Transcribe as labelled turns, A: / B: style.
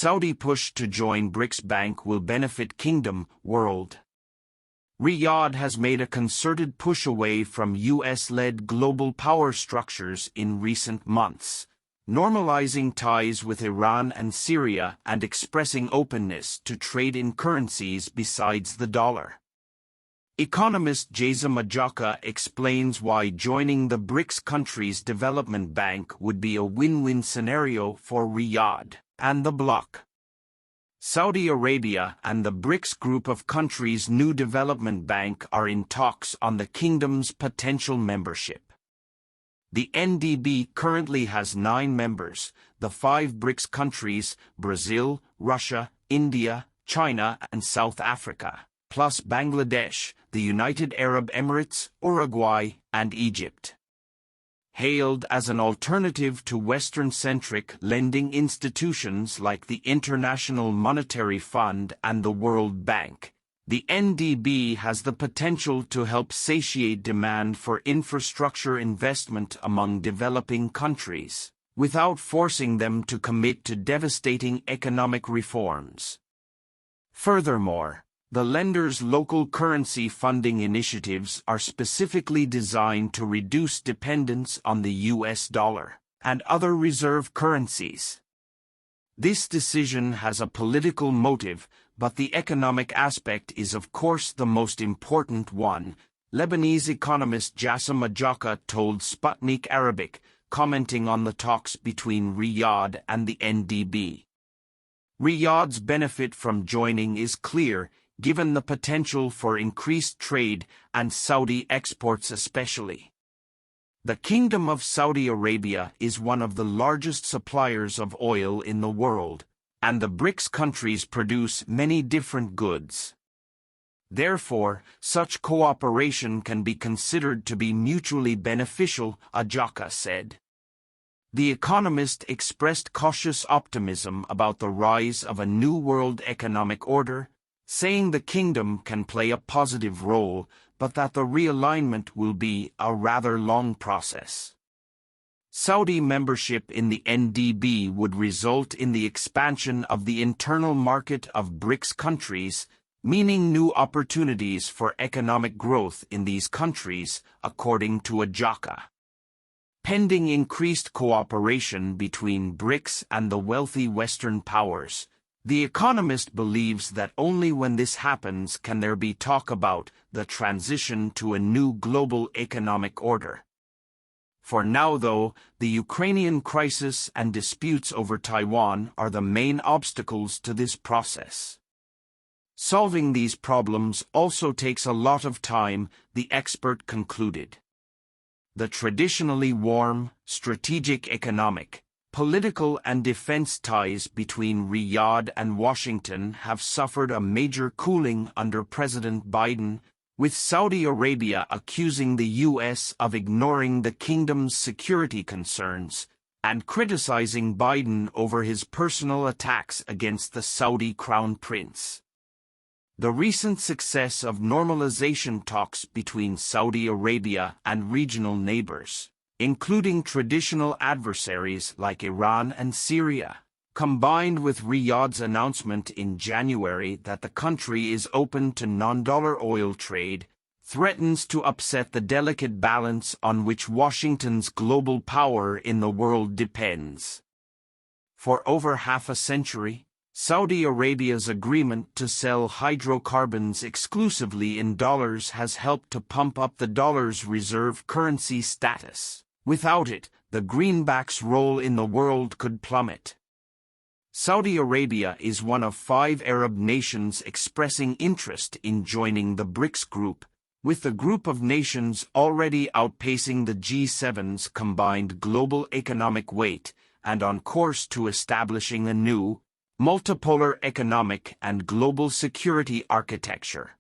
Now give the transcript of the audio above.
A: Saudi push to join BRICS Bank will benefit Kingdom, world. Riyadh has made a concerted push away from US-led global power structures in recent months, normalizing ties with Iran and Syria and expressing openness to trade in currencies besides the dollar. Economist Jaza Majaka explains why joining the BRICS countries' development bank would be a win-win scenario for Riyadh and the bloc. Saudi Arabia and the BRICS group of countries' new development bank are in talks on the kingdom's potential membership. The NDB currently has 9 members, the 5 BRICS countries, Brazil, Russia, India, China and South Africa, plus Bangladesh, the United Arab Emirates, Uruguay, and Egypt. Hailed as an alternative to Western-centric lending institutions like the International Monetary Fund and the World Bank, the NDB has the potential to help satiate demand for infrastructure investment among developing countries, without forcing them to commit to devastating economic reforms. Furthermore, the lender's local currency funding initiatives are specifically designed to reduce dependence on the US dollar and other reserve currencies. This decision has a political motive, but the economic aspect is of course the most important one, Lebanese economist Jaza Majaka told Sputnik Arabic, commenting on the talks between Riyadh and the NDB. Riyadh's benefit from joining is clear, given the potential for increased trade and Saudi exports especially. The Kingdom of Saudi Arabia is one of the largest suppliers of oil in the world, and the BRICS countries produce many different goods. Therefore, such cooperation can be considered to be mutually beneficial, Ajaka said. The economist expressed cautious optimism about the rise of a new world economic order, saying the kingdom can play a positive role, but that the realignment will be a rather long process. Saudi membership in the NDB would result in the expansion of the internal market of BRICS countries, meaning new opportunities for economic growth in these countries, according to Ajaka. Pending increased cooperation between BRICS and the wealthy Western powers, the economist believes that only when this happens can there be talk about the transition to a new global economic order. For now, though, the Ukrainian crisis and disputes over Taiwan are the main obstacles to this process. Solving these problems also takes a lot of time, the expert concluded. The traditionally warm, strategic economic, political and defense ties between Riyadh and Washington have suffered a major cooling under President Biden, with Saudi Arabia accusing the US of ignoring the kingdom's security concerns and criticizing Biden over his personal attacks against the Saudi crown prince. The recent success of normalization talks between Saudi Arabia and regional neighbors, including traditional adversaries like Iran and Syria, combined with Riyadh's announcement in January that the country is open to non-dollar oil trade, threatens to upset the delicate balance on which Washington's global power in the world depends. For over half a century, Saudi Arabia's agreement to sell hydrocarbons exclusively in dollars has helped to pump up the dollar's reserve currency status. Without it, the greenback's role in the world could plummet. Saudi Arabia is one of 5 Arab nations expressing interest in joining the BRICS group, with the group of nations already outpacing the G7's combined global economic weight and on course to establishing a new, multipolar economic and global security architecture.